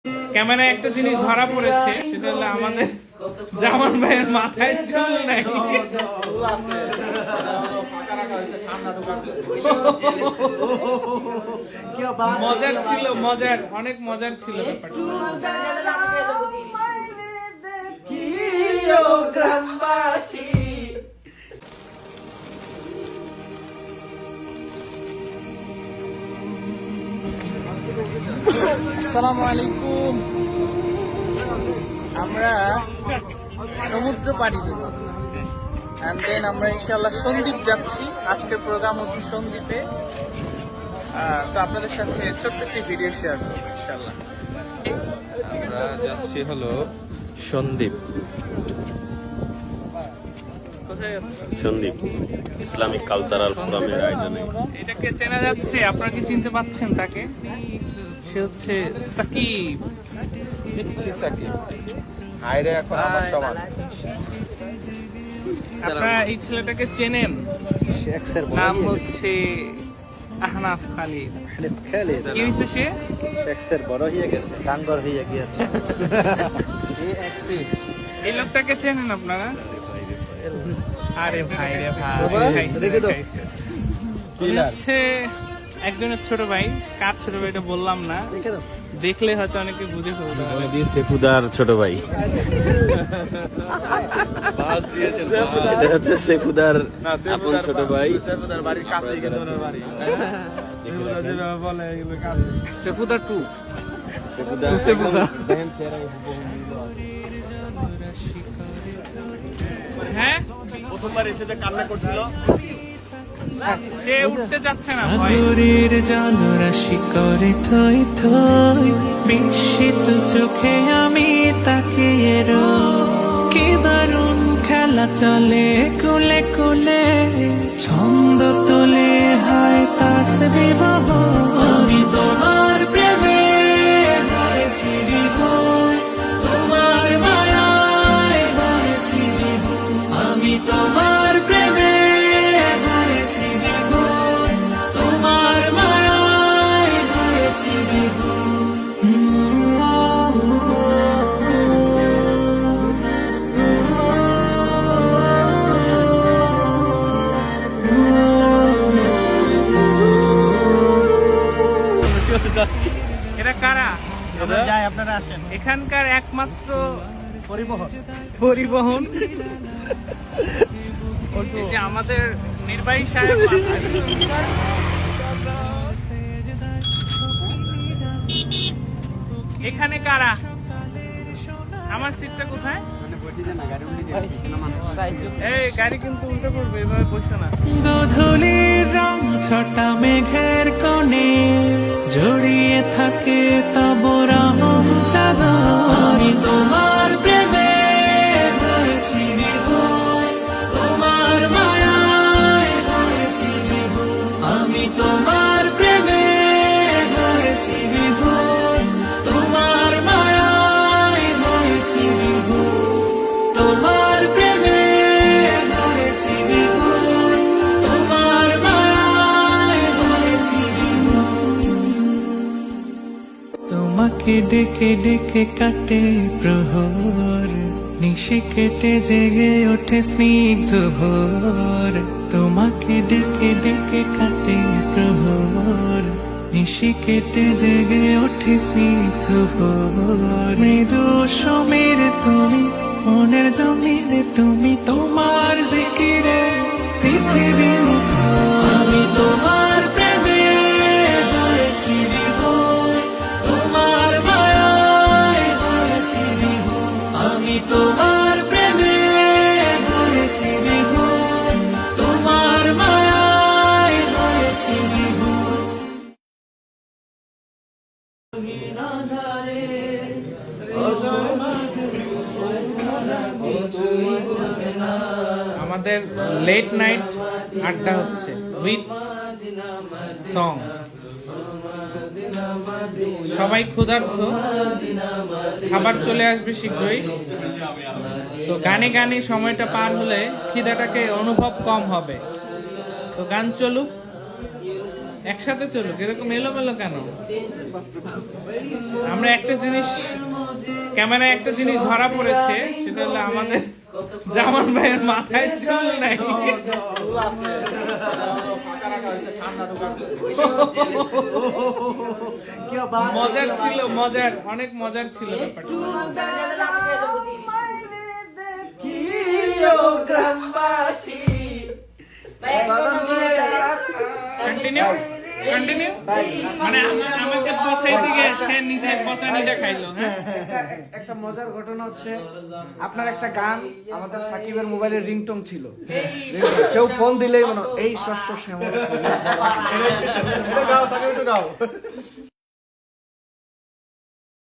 ক্যামেরায় একটা জিনিস ধরা পড়েছে, সেটা হলো আমাদের জামান ভাইয়ের মাথায় চুল নাই। মজার ছিল, মজার, অনেক মজার ছিল ব্যাপারটা। আসসালামু আলাইকুম। আমরা সমুদ্র পাড়ি দেব, এন্ড দেন আমরা ইনশাআল্লাহ সন্দ্বীপ যাচ্ছি। আজকের প্রোগ্রাম হচ্ছে সন্দ্বীপে। তো আপনাদের সাথে ছোট্ট একটি ভিডিও শেয়ার করবো ইনশাআল্লাহ। আমরা যাচ্ছি হলো সন্দ্বীপ। কোথায় যাচ্ছি? সন্দ্বীপ ইসলামিক কালচারাল ফোরামের আয়োজনে। এটাকে চেনা যাচ্ছে, আপনারা কি চিনতে পাচ্ছেন তাকে? সে হচ্ছে সাকিব। সাকিব হায়রে এখন আমার সমান। আপনারা এই ছেলেটাকে চেনেন? নাম হচ্ছে আহনাফ খালিদ। কি হয়েছে সে? শেক্সের বড় হয়ে গেছে, ডাঙ্গর হয়ে গিয়েছে। এই লোকটাকে চেনেন আপনারা? আরে ভাই রে ভাই, হচ্ছে একজনের ছোট ভাই। কার ছোট ভাইটা বললাম না, দেখলে হয়তো অনেকে বুঝে ফেলবে। সেফুদার ছোট ভাই, সেফুদার আপন ছোট ভাই। সেফুদা টু। হ্যাঁ, প্রথমবার এসে যে কান্না করছিল, সে উঠতে যাচ্ছে না। ভোরের জলরাশি করে থই থই, বিস্মিত চোখে আমি তাকিয়ে রই। কি দারুণ খেলা চলে কুলে কুলে, ছন্দ তোলে হায় তাসবিহ। আমি তোমার প্রেমে হয়েছি বিভোর, তোমার মায়ায় হয়েছি বিভোর। আমি তোমার প্রেমে হয়েছি বিভোর, তোমার মায়ায় হয়েছি বিভোর। এরা কারা? যাই আপনারা আসেন। এখানকার একমাত্র পরিবহন পরিবহন এই যে আমাদের নির্বাহী সাহেব। এখানে কারা? আমার সিটটা কোথায়? এই গাড়ি কিন্তু উল্টে পড়বে, এভাবে বসো না। গোধূলির রং ছটা মেঘের কোণে, জড়িয়ে থাকে তব রহম চাদর। আমি তোমার প্রেমে হয়েছি বিভোর, তোমার মায়ায় হয়েছি বিভোর। আমি তোমার প্রেমে হয়েছি বিভোর, তোমার মায়ায় হয়েছি বিভোর। তোমার প্রেমে হয়েছি বিভোর, তোমার মায়ায় হয়েছি বিভোর। তোমাকে ডেকে ডেকে কাটে প্রহর, নিশে কেটে জেগে ওঠে স্নিগ্ধ ভোর। তোমাকে ডেকে ডেকে কাটে প্রহর, নিশি কেটে জেগে ওঠে স্নিগ্ধ ভোর। মৃদু সমীর তুমি, মনের জমিনে তুমি, তোমার জিকিরে পৃথিবী মুখর। আমি তোমার প্রেমে হয়েছি বিভোর, তোমার মায়ায় হয়েছি বিভোর। আমি তোমার প্রেমে হয়েছি বিভোর, তোমার মায়ায় হয়েছি বিভোর। আমাদের লেট নাইট আড্ডা হচ্ছে উইথ সং। সবাই ক্ষুধার্ত, খাবার চলে আসবে শীঘ্রই। তো গানে গানে সময়টা পার হলে খিদাটাকে অনুভব কম হবে। তো গান চলুক। একসাথে চলুক, এরকম এলোমেলো কেন? আমরা একটা জিনিস, ক্যামেরায় একটা জিনিস ধরা পড়েছে, সেটা হলো আমাদের জামান ভাইয়ের মাথায় চুল নাই। মজার ছিল, মজার, অনেক মজার ছিল ব্যাপারটা। কন্টিনিউ কন্টিনিউ, মানে আমাকে পচাইতে গিয়ে সে নিজে পচানিটা খাইলো। হ্যাঁ, একটা মজার ঘটনা হচ্ছে, আপনার একটা গান আমাদের সাকিবের মোবাইলের রিংটোন ছিল, কেউ ফোন দিলেই মনে হয়, এই শস্য শ্যামল। গাও সাকিব একটু গাও।